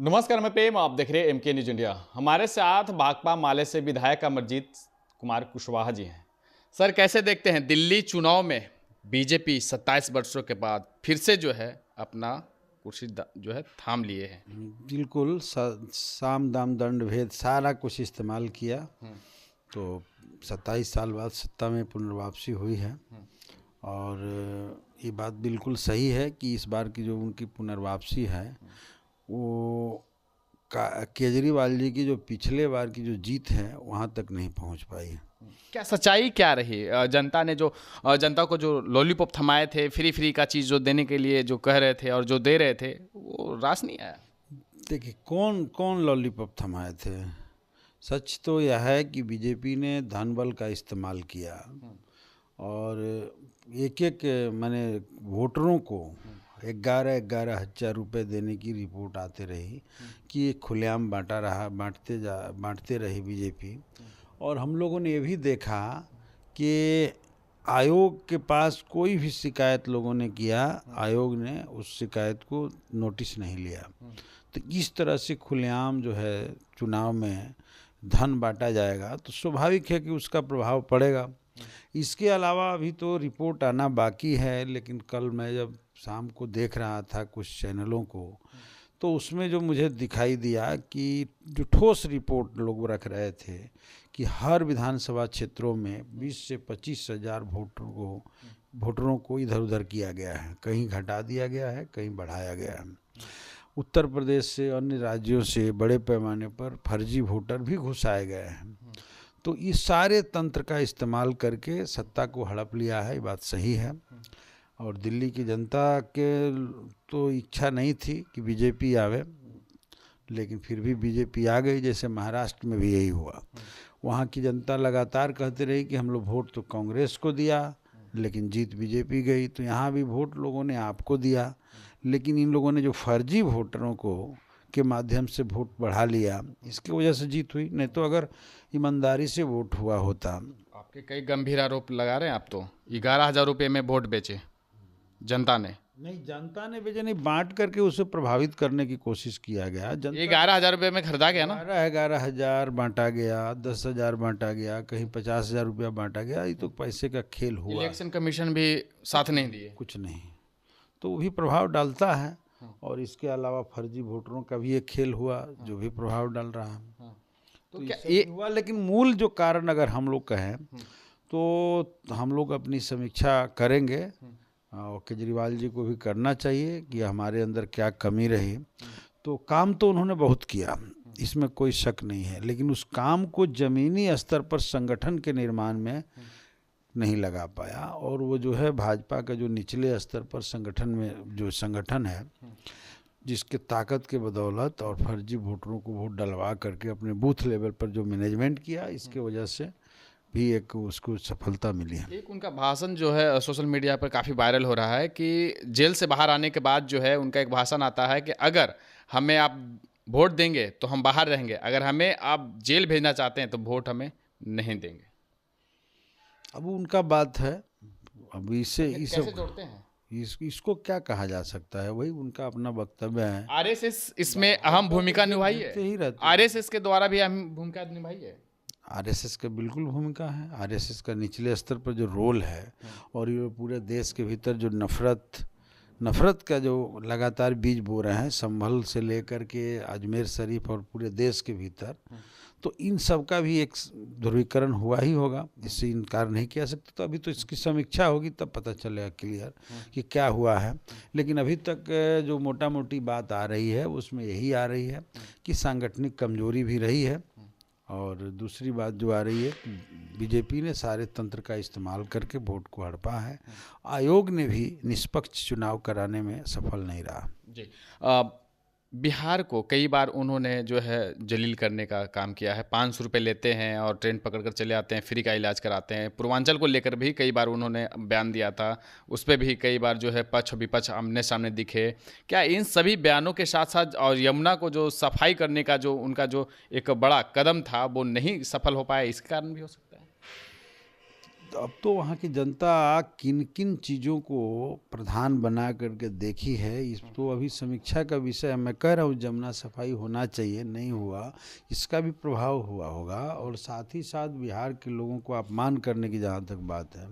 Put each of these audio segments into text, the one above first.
नमस्कार, मैं प्रेम, आप देख रहे हैं एमके न्यूज इंडिया। हमारे साथ भाकपा माले से विधायक अमरजीत कुमार कुशवाहा जी हैं। सर, कैसे देखते हैं दिल्ली चुनाव में बीजेपी 27 वर्षों के बाद फिर से जो है अपना कुर्सी जो है थाम लिए हैं। बिल्कुल साम दाम दंड भेद सारा कुछ इस्तेमाल किया तो 27 साल बाद सत्ता में पुनर्वापसी हुई है। और ये बात बिल्कुल सही है कि इस बार की जो उनकी पुनर्वापसी है वो केजरीवाल जी की जो पिछले बार की जो जीत है वहाँ तक नहीं पहुँच पाई है। क्या सच्चाई क्या रही? जनता ने जो जनता को जो लॉलीपॉप थमाए थे, फ्री का चीज़ जो देने के लिए जो कह रहे थे और जो दे रहे थे, वो रास नहीं आया। देखिए, कौन कौन लॉलीपॉप थमाए थे। सच तो यह है कि बीजेपी ने धन बल का इस्तेमाल किया और एक एक माने वोटरों को 11-11 हज़ार रुपये देने की रिपोर्ट आते रही कि ये खुलेआम बांटते रही बीजेपी। और हम लोगों ने ये भी देखा कि आयोग के पास कोई भी शिकायत लोगों ने किया, आयोग ने उस शिकायत को नोटिस नहीं लिया। तो इस तरह से खुलेआम जो है चुनाव में धन बांटा जाएगा तो स्वाभाविक है कि उसका प्रभाव पड़ेगा। इसके अलावा अभी तो रिपोर्ट आना बाकी है, लेकिन कल मैं जब शाम को देख रहा था कुछ चैनलों को तो उसमें जो मुझे दिखाई दिया कि जो ठोस रिपोर्ट लोग रख रहे थे कि हर विधानसभा क्षेत्रों में 20 से 25 हज़ार वोटरों को इधर उधर किया गया है, कहीं घटा दिया गया है, कहीं बढ़ाया गया है। उत्तर प्रदेश से अन्य राज्यों से बड़े पैमाने पर फर्जी वोटर भी घुसाए गए हैं। तो इस सारे तंत्र का इस्तेमाल करके सत्ता को हड़प लिया है, ये बात सही है। और दिल्ली की जनता के तो इच्छा नहीं थी कि बीजेपी आवे, लेकिन फिर भी बीजेपी आ गई। जैसे महाराष्ट्र में भी यही हुआ, वहाँ की जनता लगातार कहते रही कि हम लोग वोट तो कांग्रेस को दिया लेकिन जीत बीजेपी गई। तो यहाँ भी वोट लोगों ने आपको दिया, लेकिन इन लोगों ने जो फर्जी वोटरों को के माध्यम से वोट बढ़ा लिया, इसकी वजह से जीत हुई। नहीं तो अगर ईमानदारी से वोट हुआ होता। आपके कई गंभीर आरोप लगा रहे हैं आप तो। 11,000 रुपये में वोट बेचे जनता ने। नहीं, जनता ने बेचे नहीं, बांट करके उसे प्रभावित करने की कोशिश किया गया। 11,000 रुपये में खरीदा गया ना। 11,000 बांटा गया, 10,000 बांटा गया, कहीं 50,000 रुपया बांटा गया। ये तो पैसे का खेल हुआ। इलेक्शन कमीशन भी साथ नहीं दिए, कुछ नहीं, तो वो भी प्रभाव डालता है। और इसके अलावा फर्जी वोटरों का भी एक खेल हुआ जो भी प्रभाव डाल रहा है। तो क्या ये हुआ, लेकिन मूल जो कारण अगर हम लोग कहें तो हम लोग अपनी समीक्षा करेंगे और केजरीवाल जी को भी करना चाहिए कि हमारे अंदर क्या कमी रही। तो काम तो उन्होंने बहुत किया, इसमें कोई शक नहीं है, लेकिन उस काम को ज़मीनी स्तर पर संगठन के निर्माण में नहीं लगा पाया। और वो जो है भाजपा का जो निचले स्तर पर संगठन में जो संगठन है, जिसके ताकत के बदौलत और फर्जी वोटरों को वोट डलवा करके अपने बूथ लेवल पर जो मैनेजमेंट किया, इसके वजह से भी एक उसको सफलता मिली है। एक उनका भाषण जो है सोशल मीडिया पर काफ़ी वायरल हो रहा है कि जेल से बाहर आने के बाद जो है उनका एक भाषण आता है कि अगर हमें आप वोट देंगे तो हम बाहर रहेंगे, अगर हमें आप जेल भेजना चाहते हैं तो वोट हमें नहीं देंगे। अब उनका बात है, अब इसे कैसे जोड़ते हैं? इसको क्या कहा जा सकता है, वही उनका अपना वक्तव्य है। आरएसएस इसमें अहम भूमिका निभाई है, आरएसएस के द्वारा भी अहम भूमिका निभाई है। आरएसएस का बिल्कुल भूमिका है। आरएसएस का निचले स्तर पर जो रोल है और ये पूरे देश के भीतर जो नफरत का जो लगातार बीज बो रहे हैं, संभल से लेकर के अजमेर शरीफ और पूरे देश के भीतर, तो इन सब का भी एक ध्रुवीकरण हुआ ही होगा, इससे इनकार नहीं किया सकता। तो अभी तो इसकी समीक्षा होगी तब पता चलेगा क्लियर कि क्या हुआ है। लेकिन अभी तक जो मोटा मोटी बात आ रही है उसमें यही आ रही है कि सांगठनिक कमजोरी भी रही है। और दूसरी बात जो आ रही है, बीजेपी ने सारे तंत्र का इस्तेमाल करके वोट को हड़पा है। आयोग ने भी निष्पक्ष चुनाव कराने में सफल नहीं रहा। जी, बिहार को कई बार उन्होंने जो है जलील करने का काम किया है। 500 रुपये लेते हैं और ट्रेन पकड़कर चले आते हैं, फ्री का इलाज कराते हैं। पूर्वांचल को लेकर भी कई बार उन्होंने बयान दिया था, उस पर भी कई बार जो है पक्ष विपक्ष आमने सामने दिखे। क्या इन सभी बयानों के साथ साथ और यमुना को जो सफाई करने का जो उनका जो एक बड़ा कदम था वो नहीं सफल हो पाया, इसके कारण भी हो सकता है? अब तो वहाँ की जनता किन किन चीज़ों को प्रधान बना करके देखी है, इस तो अभी समीक्षा का विषय है। मैं कह रहा हूँ जमुना सफाई होना चाहिए, नहीं हुआ, इसका भी प्रभाव हुआ होगा। और साथ ही साथ बिहार के लोगों को अपमान करने की जहाँ तक बात है,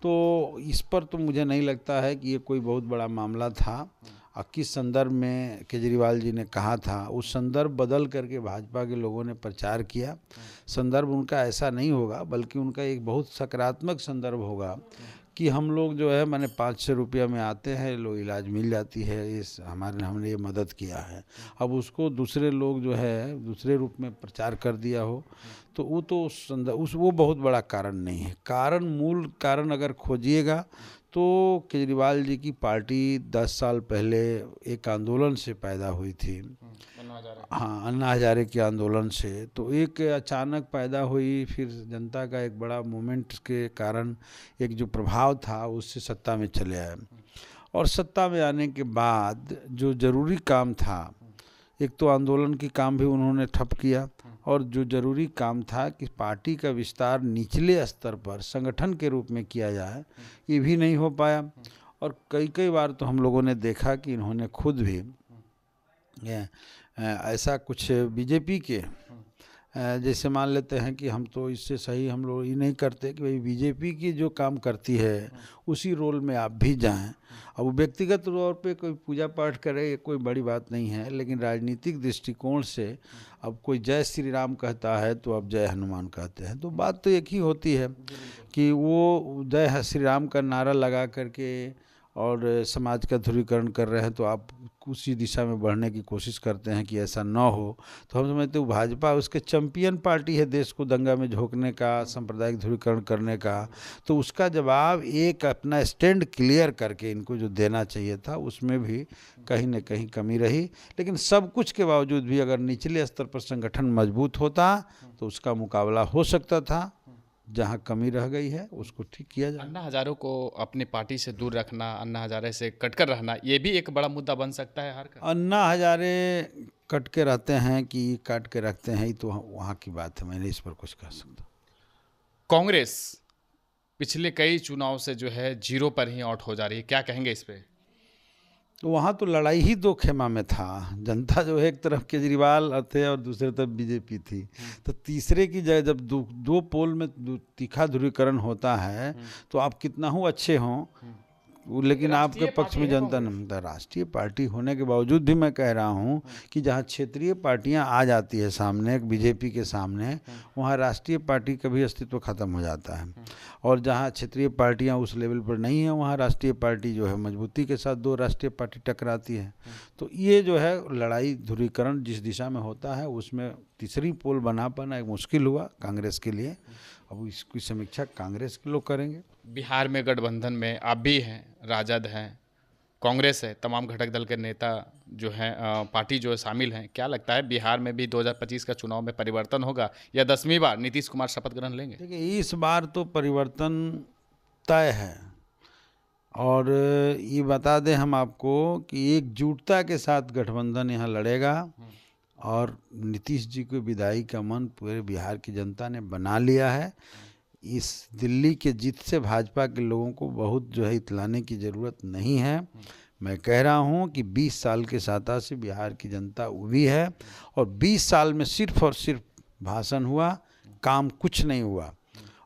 तो इस पर तो मुझे नहीं लगता है कि ये कोई बहुत बड़ा मामला था। और किस संदर्भ में केजरीवाल जी ने कहा था, उस संदर्भ बदल करके भाजपा के लोगों ने प्रचार किया। संदर्भ उनका ऐसा नहीं होगा, बल्कि उनका एक बहुत सकारात्मक संदर्भ होगा कि हम लोग जो है माने 500 रुपया में आते हैं, लोग इलाज मिल जाती है, इस हमने ये मदद किया है। अब उसको दूसरे लोग जो है दूसरे रूप में प्रचार कर दिया हो, तो वो तो वो बहुत बड़ा कारण नहीं है। मूल कारण अगर खोजिएगा तो केजरीवाल जी की पार्टी 10 साल पहले एक आंदोलन से पैदा हुई थी। हाँ, अन्ना हजारे के आंदोलन से। तो एक अचानक पैदा हुई, फिर जनता का एक बड़ा मूवमेंट के कारण एक जो प्रभाव था उससे सत्ता में चले आए। और सत्ता में आने के बाद जो जरूरी काम था, एक तो आंदोलन की काम भी उन्होंने ठप किया, और जो जरूरी काम था कि पार्टी का विस्तार निचले स्तर पर संगठन के रूप में किया जाए, ये भी नहीं हो पाया। और कई कई बार तो हम लोगों ने देखा कि इन्होंने खुद भी ऐसा कुछ बीजेपी के जैसे मान लेते हैं कि हम तो इससे सही हम लोग ये नहीं करते कि भाई बीजेपी की जो काम करती है उसी रोल में आप भी जाएं। अब वो व्यक्तिगत तौर पे कोई पूजा पाठ करे, ये कोई बड़ी बात नहीं है, लेकिन राजनीतिक दृष्टिकोण से अब कोई जय श्री राम कहता है तो अब जय हनुमान कहते हैं, तो बात तो एक ही होती है कि वो जय श्री राम का नारा लगा करके और समाज का ध्रुवीकरण कर रहे हैं, तो आप उसी दिशा में बढ़ने की कोशिश करते हैं कि ऐसा ना हो। तो हम समझते हैं भाजपा उसके चैंपियन पार्टी है देश को दंगा में झोंकने का, सांप्रदायिक ध्रुवीकरण करने का। तो उसका जवाब एक अपना स्टैंड क्लियर करके इनको जो देना चाहिए था, उसमें भी कहीं न कहीं कमी रही। लेकिन सब कुछ के बावजूद भी अगर निचले स्तर पर संगठन मजबूत होता तो उसका मुकाबला हो सकता था। जहाँ कमी रह गई है उसको ठीक किया जाए। अन्ना हजारों को अपनी पार्टी से दूर रखना, अन्ना हजारे से कटकर रहना, ये भी एक बड़ा मुद्दा बन सकता है हार का। अन्ना हजारे कट के रहते हैं कि काट के रखते हैं, ये तो वहाँ की बात है, मैं नहीं इस पर कुछ कह सकता। कांग्रेस पिछले कई चुनाव से जो है जीरो पर ही आउट हो जा रही है, क्या कहेंगे इस पे? तो वहाँ तो लड़ाई ही दो खेमा में था। जनता जो है एक तरफ केजरीवाल थे और दूसरे तरफ बीजेपी थी। तो तीसरे की जगह जब दो पोल में तीखा ध्रुवीकरण होता है तो आप कितना हो अच्छे हों, लेकिन आपके पक्ष में जनता नहीं। राष्ट्रीय पार्टी होने के बावजूद भी मैं कह रहा हूँ कि जहाँ क्षेत्रीय पार्टियाँ आ जाती है सामने बीजेपी के सामने, वहाँ राष्ट्रीय पार्टी का भी अस्तित्व खत्म हो जाता है। और जहाँ क्षेत्रीय पार्टियाँ उस लेवल पर नहीं है, वहाँ राष्ट्रीय पार्टी जो है मजबूती के साथ दो राष्ट्रीय पार्टी टकराती है। तो ये जो है लड़ाई ध्रुवीकरण जिस दिशा में होता है उसमें तीसरी पोल बना पाना एक मुश्किल हुआ कांग्रेस के लिए। अब इसकी समीक्षा कांग्रेस के लोग करेंगे। बिहार में गठबंधन में आप भी हैं, राजद हैं, कांग्रेस है, तमाम घटक दल के नेता जो हैं, पार्टी जो शामिल हैं, क्या लगता है बिहार में भी 2025 का चुनाव में परिवर्तन होगा या 10वीं बार नीतीश कुमार शपथ ग्रहण लेंगे? देखिए, इस बार तो परिवर्तन तय है। और ये बता दें हम आपको कि एकजुटता के साथ गठबंधन यहाँ लड़ेगा और नीतीश जी को विदाई का मन पूरे बिहार की जनता ने बना लिया है। इस दिल्ली के जीत से भाजपा के लोगों को बहुत जो है इतलाने की ज़रूरत नहीं है। मैं कह रहा हूँ कि 20 साल के साथा से बिहार की जनता उभी है और 20 साल में सिर्फ और सिर्फ भाषण हुआ, काम कुछ नहीं हुआ।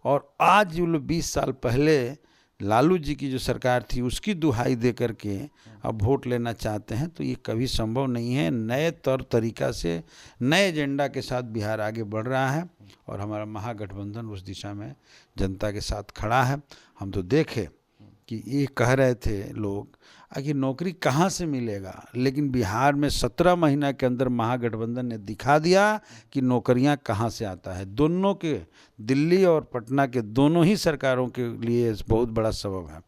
और आज जो लोग 20 साल पहले लालू जी की जो सरकार थी उसकी दुहाई दे करके अब वोट लेना चाहते हैं, तो ये कभी संभव नहीं है। नए तौर तरीका से नए एजेंडा के साथ बिहार आगे बढ़ रहा है और हमारा महागठबंधन उस दिशा में जनता के साथ खड़ा है। हम तो देखे कि ये कह रहे थे लोग कि नौकरी कहाँ से मिलेगा, लेकिन बिहार में 17 महीना के अंदर महागठबंधन ने दिखा दिया कि नौकरियां कहाँ से आता है। दोनों के, दिल्ली और पटना के दोनों ही सरकारों के लिए बहुत बड़ा सबब है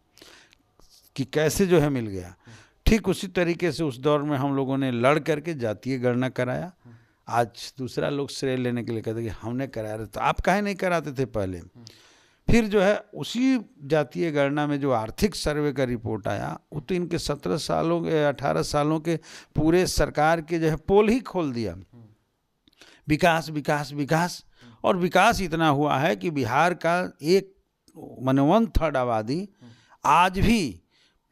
कि कैसे जो है मिल गया। ठीक उसी तरीके से उस दौर में हम लोगों ने लड़ करके जातीय गणना कराया। आज दूसरा लोग श्रेय लेने के लिए कहते कि हमने कराया, तो आप काहे नहीं कराते थे पहले? फिर जो है उसी जातीय गणना में जो आर्थिक सर्वे का रिपोर्ट आया वो तो इनके 17 सालों के 18 सालों के पूरे सरकार के जो है पोल ही खोल दिया। विकास विकास विकास, और विकास इतना हुआ है कि बिहार का एक माने 1/3 आबादी आज भी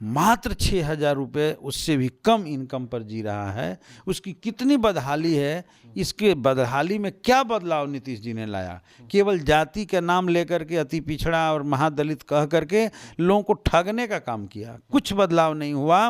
मात्र 6,000 रुपये उससे भी कम इनकम पर जी रहा है। उसकी कितनी बदहाली है, इसके बदहाली में क्या बदलाव नीतीश जी ने लाया? केवल जाति का नाम लेकर के अति पिछड़ा और महादलित कह करके लोगों को ठगने का काम किया, कुछ बदलाव नहीं हुआ।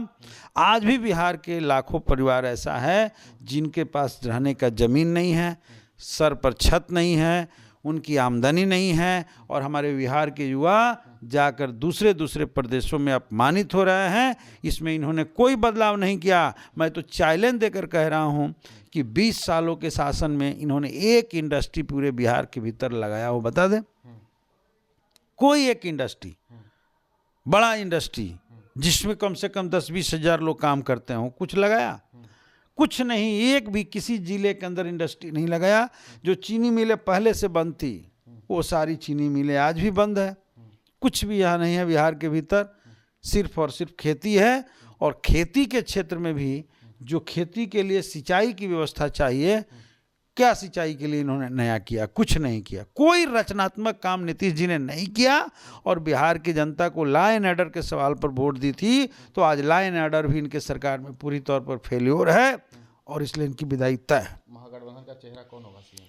आज भी बिहार के लाखों परिवार ऐसा है जिनके पास रहने का ज़मीन नहीं है, सर पर छत नहीं है, उनकी आमदनी नहीं है, और हमारे बिहार के युवा जाकर दूसरे प्रदेशों में अपमानित हो रहे हैं। इसमें इन्होंने कोई बदलाव नहीं किया। मैं तो चैलेंज देकर कह रहा हूं कि 20 सालों के शासन में इन्होंने एक इंडस्ट्री पूरे बिहार के भीतर लगाया हो, बता दें? कोई एक इंडस्ट्री, बड़ा इंडस्ट्री जिसमें कम से कम 10-20 हज़ार लोग काम करते हों, कुछ लगाया? कुछ नहीं। एक भी किसी जिले के अंदर इंडस्ट्री नहीं लगाया। जो चीनी मिलें पहले से बंद थी, वो सारी चीनी मिलें आज भी बंद है। कुछ भी यहाँ नहीं है बिहार के भीतर, सिर्फ और सिर्फ खेती है। और खेती के क्षेत्र में भी जो खेती के लिए सिंचाई की व्यवस्था चाहिए, क्या सिंचाई के लिए इन्होंने नया किया? कुछ नहीं किया। कोई रचनात्मक काम नीतीश जी ने नहीं किया। और बिहार की जनता को लॉ एंड ऑर्डर के सवाल पर वोट दी थी, तो आज लॉ एंड ऑर्डर भी इनके सरकार में पूरी तौर पर फेल्योर है, और इसलिए इनकी विदाई तय है। महागठबंधन का चेहरा कौन होगा सीएम?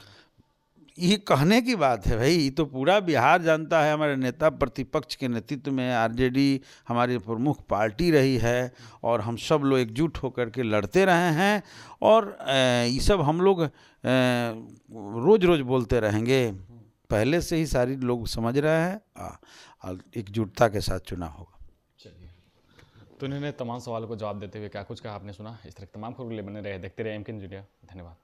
ये कहने की बात है भाई, ये तो पूरा बिहार जानता है। हमारे नेता प्रतिपक्ष के नेतृत्व में आरजेडी हमारी प्रमुख पार्टी रही है, और हम सब लोग एकजुट होकर के लड़ते रहे हैं। और ये सब हम लोग रोज रोज बोलते रहेंगे, पहले से ही सारी लोग समझ रहे हैं। एकजुटता के साथ चुनाव होगा। चलिए, तो इन्होंने तमाम सवालों को जवाब देते हुए क्या कुछ कहा आपने सुना। इस तरह तमाम खबरों के लिए बने रहे, देखते रहे एमके न्यूज़ इंडिया। धन्यवाद।